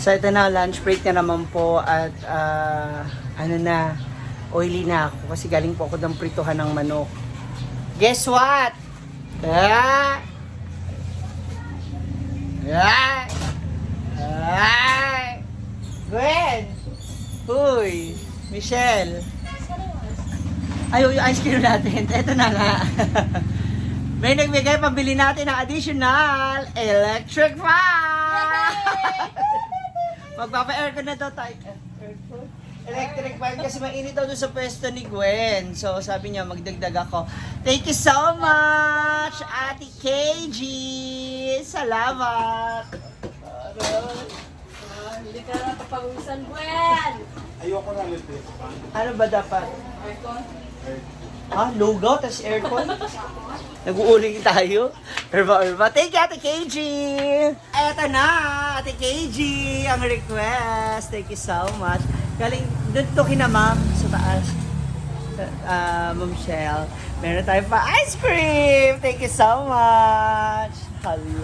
So ito na, lunch break na naman po at ano na, oily na ako kasi galing po ako ng prituhan ng manok. Guess what? Ah! Ah! Ah! Gwen! Uy! Michelle! Ay, yung ice cream natin. Ito na nga. May nagbigay, pabili natin ng additional electric fan! Magpapa-aircon na daw tayo. Aircon? Electric fan kasi mainit daw doon sa pwesto ni Gwen. So sabi niya, magdagdag ako. Thank you so much, Ate KG! Salamat! Hindi ka na papawisan, Gwen! Ayoko na electric fan. Ano ba dapat? Aircon? Ha? Lugaw, tas aircon? Nag-uuling tayo? Urba. Thank you, Ate KG! Eto na, Ate KG! Ang request. Thank you so much. Galing, doon to kina ma'am sa taas. Ma'am Shell. Meron tayo pa ice cream! Thank you so much! Hello.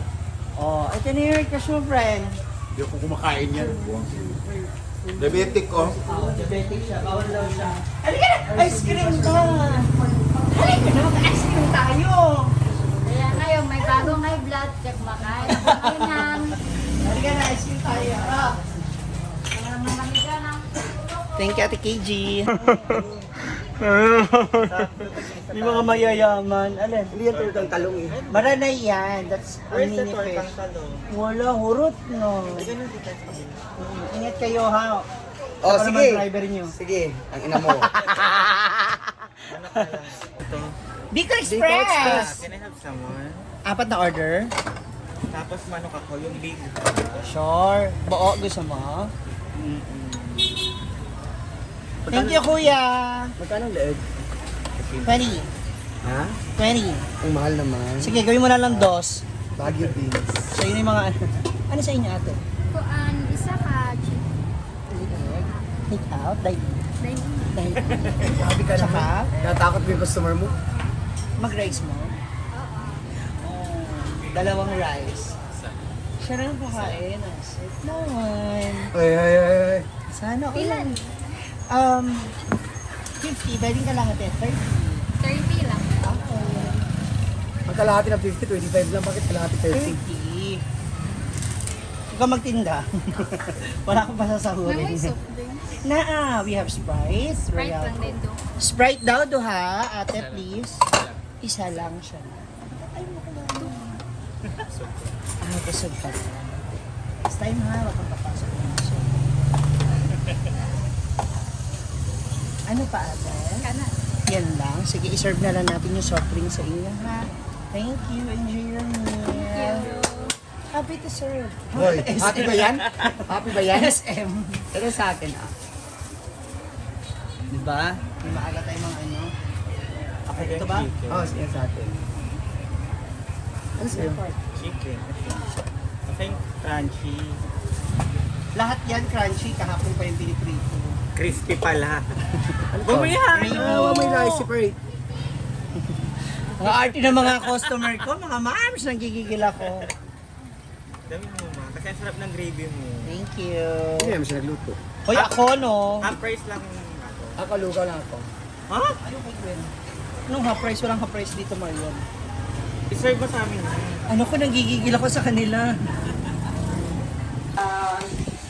Oh, ito na yung request mo, friend. Hindi ako kumakain yan. Diabetic ko. Oh, diabetic siya. Bawal daw siya. Halika na! Ice cream ka! Halika na! Mag-ice cream tayo! Kaya ngayon, may bagong high blood check makain. Kainan. Halika na! Ice cream tayo! Ah. Kaya mamaliga na. Thank you, Ate KG. Yung mga mayayaman. Alin? Hindi yan turtang talong eh. Maranay yan. That's a mini fish. Wala, hurot no. Ingat kayo ha. Oh, Ako sige. naman driver nyo. Sige, ang ina mo. Biko Express! Can I have someone? Apat na order. Tapos manok ako, yung big. Sure. Buo, gusto mo? Thank you, kuya. Magkano leeg? 20. Ha? 20. Ang mahal naman. Sige, gawin mo na lang dos. Baguio beans. So, yun yung mga ano sa inyo, ate? Kuan, isa ka. Take out? Like, Sabi ka Saka? naman. Natakot mo yung customer mo. mag-rice mo? Oh, dalawang rice. Siya lang kakain. Ang sweet naman. Ay. Sana all. Ilan? 50. Pwedeng ka lang ate. 30. 30 lang. Okay. Ang kalahati ng 50, 25 lang. Bakit kalahati 30? 30. Huwag ka magtinda. Wala akong pasasahurin. May soft drinks. We have Sprite. Sprite Royal lang din do. Sprite daw, duha. Ate, please. Isa lang siya. Ay, mo ko lang. Busog pa. Next time ha, wag kang papasok ng busog. Ano pa ate? Kana. Yan lang. Sige, iserve na lang natin yung soft drink sa inyo ha. Thank you. Enjoy your meal. Happy to serve. Hoy, happy ba yan? Happy ba yan? SM. Ito sa akin ah. Diba? May maaga tayong mga ano. Okay, ito ba? Oo, yan sa atin. Ano sa'yo? Chicken. I think crunchy. Lahat yan crunchy. Kahapon pa yung piniprito. Crispy pala. Ano to? Bumaya! Ah, may na-separate. Ang arte ng mga customer ko, mga moms, nanggigigil ako. Dami mo ma. Kasi ang sarap ng gravy mo. Thank you. Hindi naman siya nagluto. Hoy, ako no. Half price lang ako. Ako, lugaw lang ako. Ha? Ano kay Gwen? Anong half price? Walang half price dito, Marian. I-serve mo sa amin. Ano ko, nanggigigil ako sa kanila.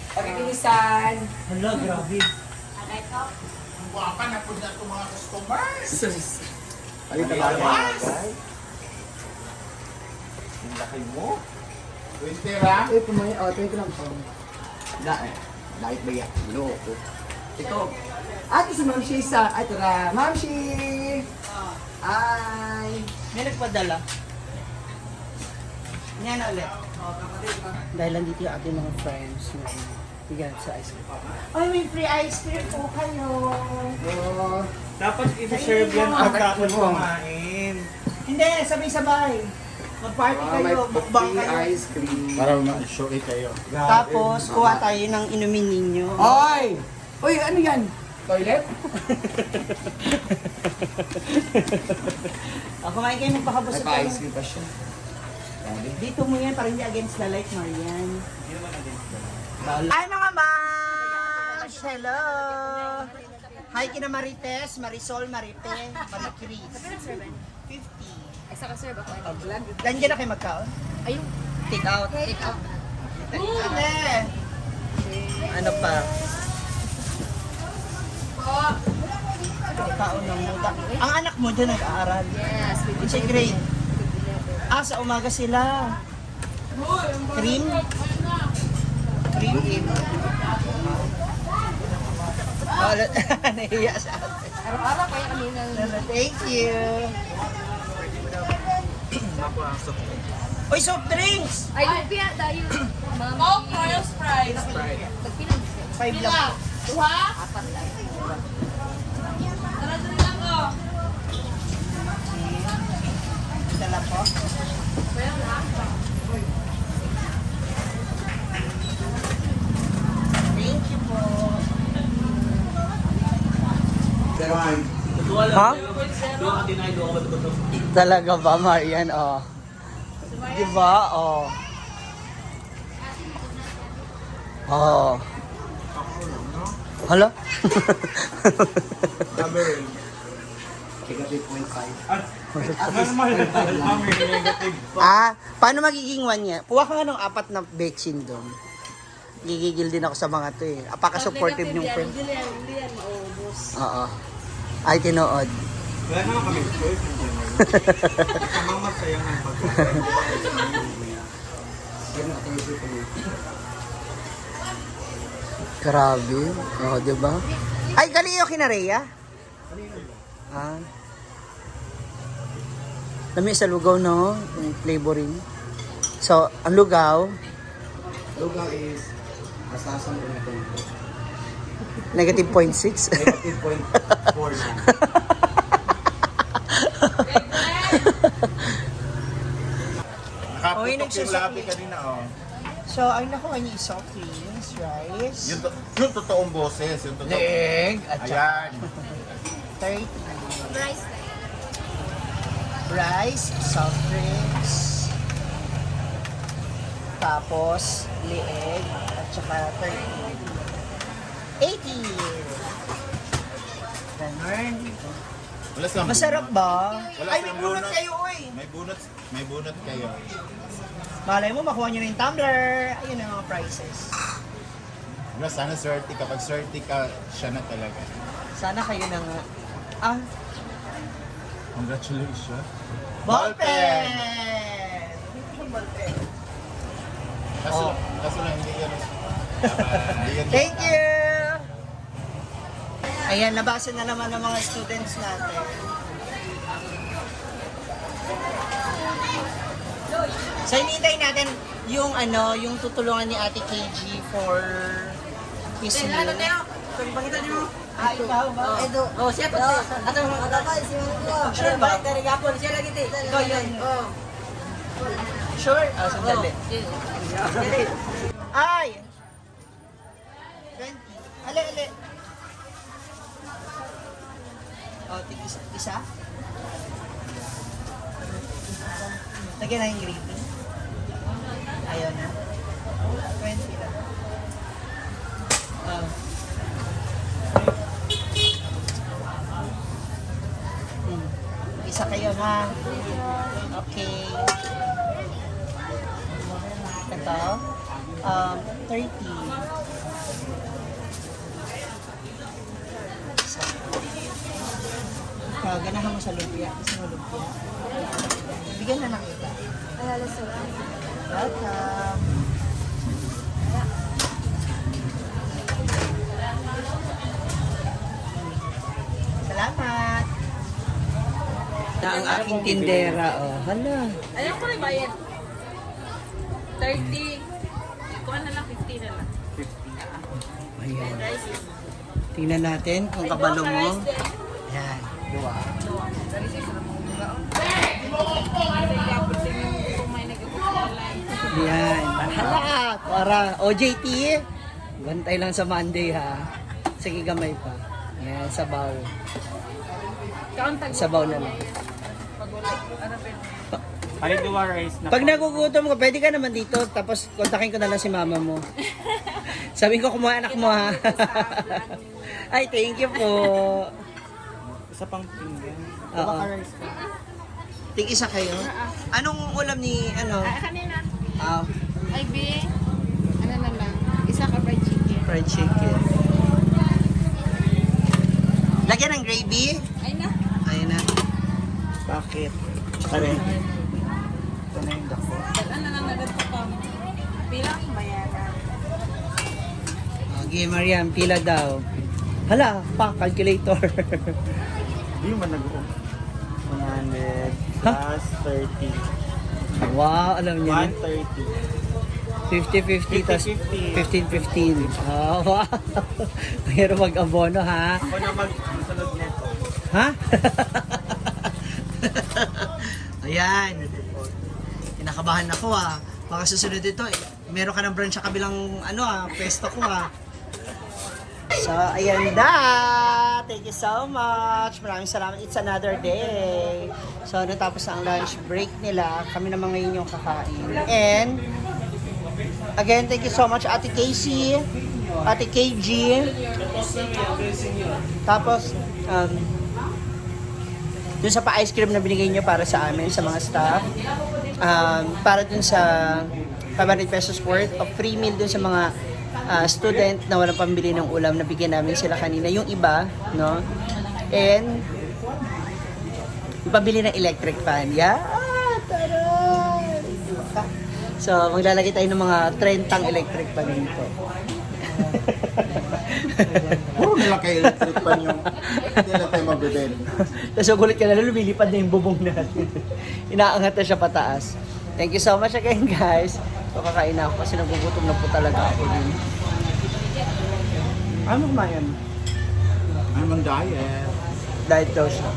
Pagkikinisan. Hala, grabe. Sus. Alita ba? Ang laki mo. 20 ba? Eh, pumaya. Oh, 20 lang po. Dahil ba yan? Loko. Ito. Ate si Ma'am Shi sa... Ay, tara. Ma'am Shi! Ay! May nagpadala. Yan ulit. Dahil nandito yung ating mga friends na bigyan sa ice cream. Ay, may free ice cream po kayo. Oh. Dapat i-serve yan Ah, pagkatapos mo. kumain. Hindi, sabay-sabay. Mag-party May kayo, mukbang free kayo. ice cream. Para ma-show kayo. Tapos, kuha tayo ng inumin ninyo. Oy! Uy, ano yan? Toilet? Ako nga kayo magpakabusog May pa-ice cream pa siya. Dito mo yan para hindi against the light, Marian. Hindi naman against the Hi mga mas! Hello! Hi kina Marites, Marisol, Maripe, Maricris. 50. Isa ka sir, bako. Nandiyan na kayo magkaon? Ayun. Take out. Take out. Ano pa? Taon ng muta. Ang anak mo dyan nag-aaral. Yes. Which grade? Ah, sa umaga sila. Cream? Cream? Oh, nahiya sa atin. Araw-araw kaya kami ng... Thank you. Uy, soft drinks! Ay, lumpia tayo. Oh, Royal Fries. Tagpinag. 5 lang. Apat lang. Dala po. Thank you po. Ha? Talaga ba, Marian? Oh. Diba? Oh. Oh. Hala? Negative 0.5. Paano magiging 1 niya? Kuha ka nga ng 4 na betchin doon. Gigigil din ako sa mga to eh. Apaka-supportive yung friend. Hindi yan maubos. Oo. Ay, tinood. Wala naman kami choice in general. Kamang magsayang ng pagkain. Grabe. Oo, diba? Ay, kaliyo kina Rhea? Ah. Lami sa lugaw, no? Yung flavoring. So, ang lugaw, Lugaw is asasan ko na ito. negative 0.6. Negative 0.4 lang. Uy, Nakaputok yung nagsusok labi eh. kanina, oh. So, ang nakuha niya is soft drinks, rice, Yung totoong boses, yung totoong... leg, at saka Ayan. 30. Rice. Rice, soft drinks, tapos leeg, at saka 30. 80! Ganun. Wala silang Masarap bunot. ba? Wala Ay, may silang bunot bunot. kayo, oy! May bunot kayo. Malay mo, makuha nyo na yung tumbler. Ayun ang mga prices. Wala, sana swerte. Kapag swerte ka, siya na talaga. Sana kayo na nga. Ah, Congratulations. ballpen! Kaso, Oh. kaso lang, hindi yan. Hindi yan. Thank you! Ayan, nabasa na naman ng mga students natin. So, hinihintay natin yung yung tutulungan ni Ate KG for his meal. Ah, ikaw ba? Oh, siya pa. Ato mga tatay, si Mama. Sure ba? Dari gapon siya lagi ti. Ikaw yun. Sure? Ah, sandali. Ay! 20. Ale, ale. Oh, isa? Lagyan na yung gravy. Ayaw na. 20 lang. Isa kayo ha. Okay. Ito. 30. Ganahan mo sa lumpia. Isa mo lumpia. Bigyan na nakita. Welcome. Salamat. Na ang aking tindera, oh. Hala. Ayaw ko rin bayad. 30. Kuha na lang, 50 na lang. Ayan. Rice. Tingnan natin kung kabalo mo. Ayan. Ayan. Hala. Para OJT. Bantay lang sa Monday ha. Sige, gamay pa. Ayan, sabaw. Sabaw na lang. Kalidua rice na Pag nagugutom ka, pwede ka naman dito, tapos kontakin ko na lang si mama mo. Sabihin ko, kumuha anak mo ha. Ay, thank you po. isa pang pinggan. Oo. rice ka. Ting isa kayo. Anong ulam ni, ano? Kanina. Ah, Ay, B. Ano na lang? Isa ka fried chicken. fried chicken. Lagyan ng gravy. Ay na. Ayun na. Bakit? Pare. Ito na yung dako. Ano na nagad ko pa? Bilang bayaran. Okay, Mariam, pila daw. Hala, pa, calculator. Hindi man nag-uom. 100 plus 30. Wow, alam niyo na. 130. 50-50, tas 15-15. Oh, wow. Mayroon mag-abono, ha? Ako na mag-sunod neto. Ha? Ayan. Kinakabahan ako, ha? Baka susunod ito, eh. Meron ka ng branch sa kabilang, pesto ko, ha? So, ayan na. Thank you so much. Maraming salamat. It's another day. So, natapos na ang lunch break nila. Kami naman ngayon yung kakain. And, again, thank you so much, Ate Casey, Ate KG. Tapos, dun sa pa-ice cream na binigay nyo para sa amin, sa mga staff. Para dun sa 500 pesos worth of free meal dun sa mga student na walang pambili ng ulam na bigyan namin sila kanina. Yung iba, no? And, yung pambili ng electric fan. Yeah! Taray! So, maglalagay tayo ng mga 30 electric fan dito. Puro nila kay electric pan yung hindi na tayo magbibel. Tapos gulit ka na, lumilipad na yung bubong natin. Inaangat na siya pataas. Thank you so much again, guys. So, kakain na ako kasi nagugutom na po talaga ako din. Ano kumain? I'm on diet. Diet daw siya.